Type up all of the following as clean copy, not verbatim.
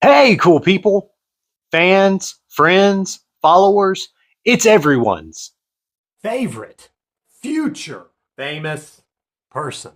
Hey, cool people, fans, friends, followers, it's everyone's favorite, future, famous person.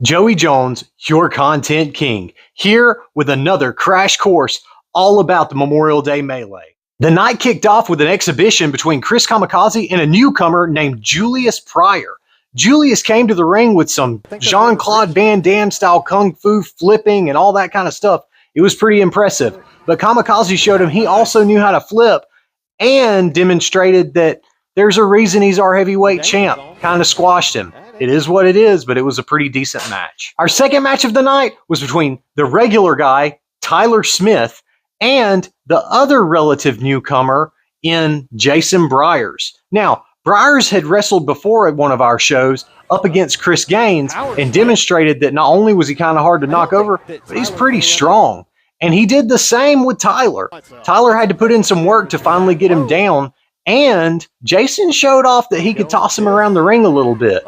Joey Jones, your content king, here with another crash course all about the Memorial Day Melee. The night kicked off with an exhibition between Chris Kamikaze and a newcomer named Julius Pryor. Julius came to the ring with some Jean-Claude Van Damme style kung fu flipping and all that kind of stuff. It was pretty impressive. But Kamikaze showed him he also knew how to flip and demonstrated that there's a reason he's our heavyweight champ. Kind of squashed him. It is what it is, but it was a pretty decent match. Our second match of the night was between the regular guy, Tyler Smith, and the other relative newcomer in Jason Briers. Now, Briers had wrestled before at one of our shows up against Chris Gaines and demonstrated that not only was he kind of hard to knock over, but he's pretty strong. And he did the same with Tyler. Tyler had to put in some work to finally get him down, and Jason showed off that he could toss him around the ring a little bit.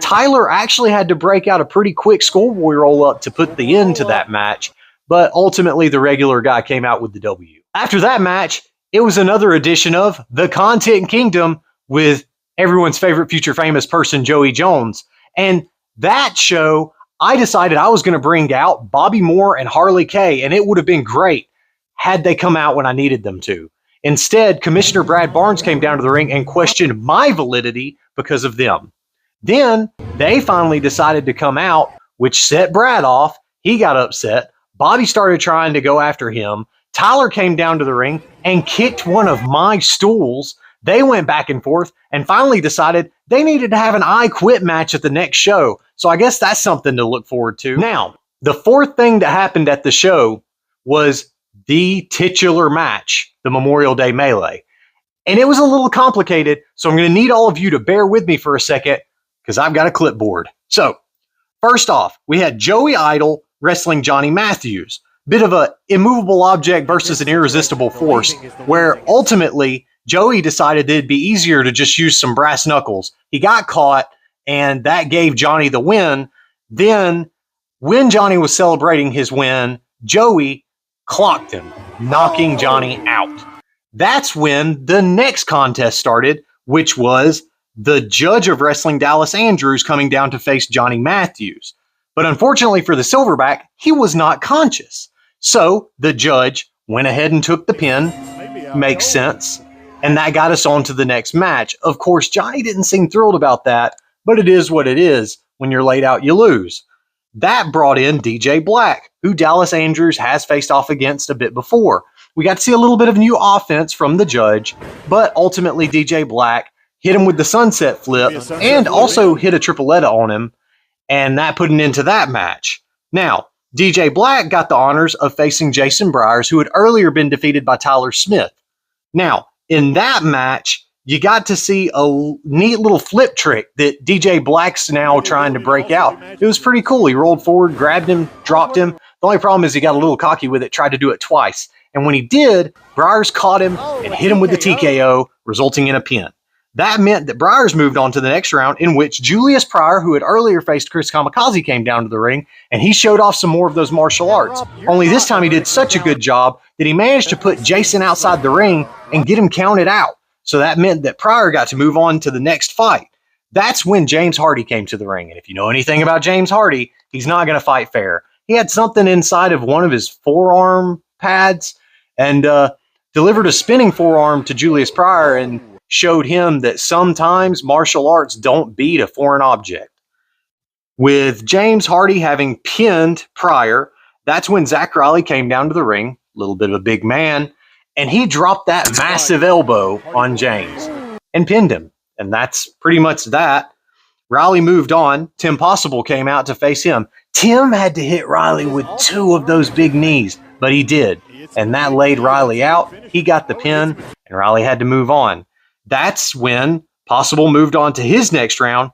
Tyler actually had to break out a pretty quick schoolboy roll-up to put the end to that match, but ultimately the regular guy came out with the W. After that match, it was another edition of the Content Kingdom with everyone's favorite future famous person, Joey Jones. And that show, I decided I was going to bring out Bobby Moore and Harley Kay, and it would have been great had they come out when I needed them to. Instead, Commissioner Brad Barnes came down to the ring and questioned my validity because of them. Then they finally decided to come out, which set Brad off. He got upset. Bobby started trying to go after him. Tyler came down to the ring and kicked one of my stools. They went back and forth and finally decided they needed to have an I Quit match at the next show. So I guess that's something to look forward to. Now, the fourth thing that happened at the show was the titular match, the Memorial Day Melee. And it was a little complicated, so I'm going to need all of you to bear with me for a second because I've got a clipboard. So, first off, we had Joey Idol wrestling Johnny Matthews. Bit of a immovable object versus an irresistible force, where ultimately Joey decided that it'd be easier to just use some brass knuckles. He got caught, and that gave Johnny the win. Then, when Johnny was celebrating his win, Joey clocked him, knocking Johnny out. That's when the next contest started, which was the judge of wrestling, Dallas Andrews, coming down to face Johnny Matthews. But unfortunately for the silverback, he was not conscious. So the judge went ahead and took the pin. Makes sense. And that got us on to the next match. Of course, Johnny didn't seem thrilled about that, but it is what it is. When you're laid out, you lose. That brought in DJ Black, who Dallas Andrews has faced off against a bit before. We got to see a little bit of new offense from the judge, but ultimately DJ Black hit him with the sunset flip and also hit a tripletta on him, and that put an end to that match. Now, DJ Black got the honors of facing Jason Briers, who had earlier been defeated by Tyler Smith. Now, in that match, you got to see a neat little flip trick that DJ Black's now trying to break out. It was pretty cool. He rolled forward, grabbed him, dropped him. The only problem is he got a little cocky with it, tried to do it twice. And when he did, Briers caught him and hit him with the TKO, resulting in a pin. That meant that Briers moved on to the next round, in which Julius Pryor, who had earlier faced Chris Kamikaze, came down to the ring, and he showed off some more of those martial arts. Only this time he did such a good job that he managed to put Jason outside the ring and get him counted out. So that meant that Pryor got to move on to the next fight. That's when James Hardy came to the ring. And if you know anything about James Hardy, he's not going to fight fair. He had something inside of one of his forearm pads and delivered a spinning forearm to Julius Pryor and showed him that sometimes martial arts don't beat a foreign object. With James Hardy having pinned Pryor, that's when Zach Riley came down to the ring, a little bit of a big man, and he dropped that massive elbow on James and pinned him. And that's pretty much that. Riley moved on. Tim Possible came out to face him. Tim had to hit Riley with two of those big knees, but he did. And that laid Riley out. He got the pin, and Riley had to move on. That's when Possible moved on to his next round,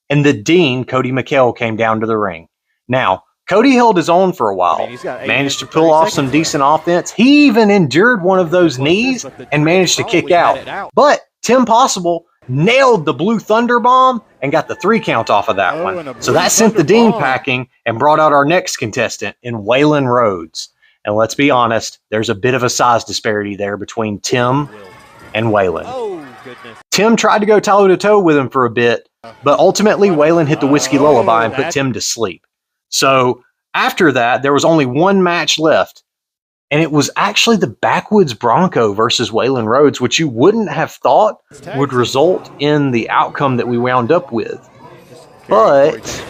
and the Dean, Cody McHale, came down to the ring. Now, Cody held his own for a while, managed to pull off some decent offense. He even endured one of those knees and managed to kick out. But Tim Possible nailed the Blue Thunder Bomb and got the 3 count off of that one. So that sent the Dean packing and brought out our next contestant in Waylon Rhodes. And let's be honest, there's a bit of a size disparity there between Tim and Waylon. Oh, goodness. Tim tried to go toe-to-toe with him for a bit, but ultimately Waylon hit the Whiskey Lullaby and put Tim to sleep. So after that, there was only one match left, and it was actually the Backwoods Bronco versus Waylon Rhodes, which you wouldn't have thought would result in the outcome that we wound up with. But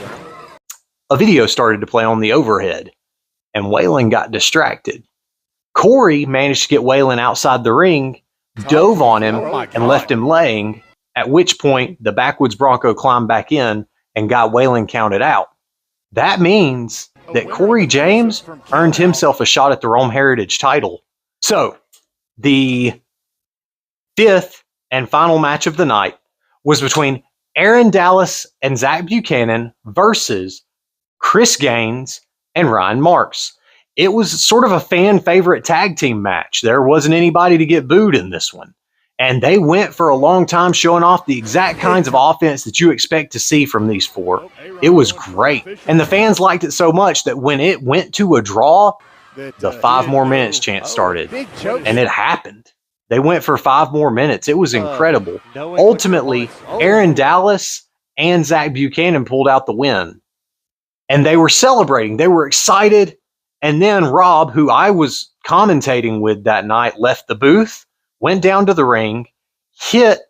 a video started to play on the overhead, and Waylon got distracted. Corey managed to get Waylon outside the ring, dove on him, and left him laying, at which point the Backwoods Bronco climbed back in and got Waylon counted out. That means that Corey James earned himself a shot at the Rome Heritage title. So, the fifth and final match of the night was between Aaron Dallas and Zach Buchanan versus Chris Gaines and Ryan Marks. It was sort of a fan favorite tag team match. There wasn't anybody to get booed in this one. And they went for a long time showing off the exact kinds of offense that you expect to see from these four. It was great. And the fans liked it so much that when it went to a draw, the 5 more minutes chant started. And it happened. They went for 5 more minutes. It was incredible. Ultimately, Aaron Dallas and Zach Buchanan pulled out the win. And they were celebrating. They were excited. And then Rob, who I was commentating with that night, left the booth, went down to the ring, hit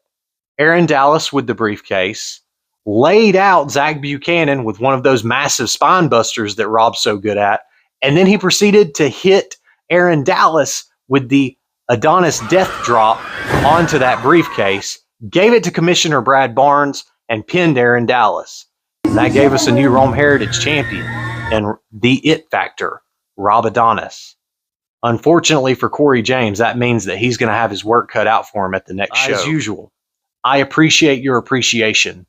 Aaron Dallas with the briefcase, laid out Zach Buchanan with one of those massive spine busters that Rob's so good at, and then he proceeded to hit Aaron Dallas with the Adonis Death Drop onto that briefcase, gave it to Commissioner Brad Barnes, and pinned Aaron Dallas. And that gave us a new Rome Heritage champion and the It Factor, Rob Adonis. Unfortunately for Corey James, that means that he's going to have his work cut out for him at the next show. As usual, I appreciate your appreciation.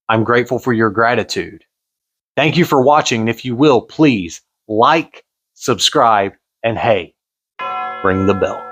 I'm grateful for your gratitude. Thank you for watching, and if you will, please like, subscribe, and hey, ring the bell.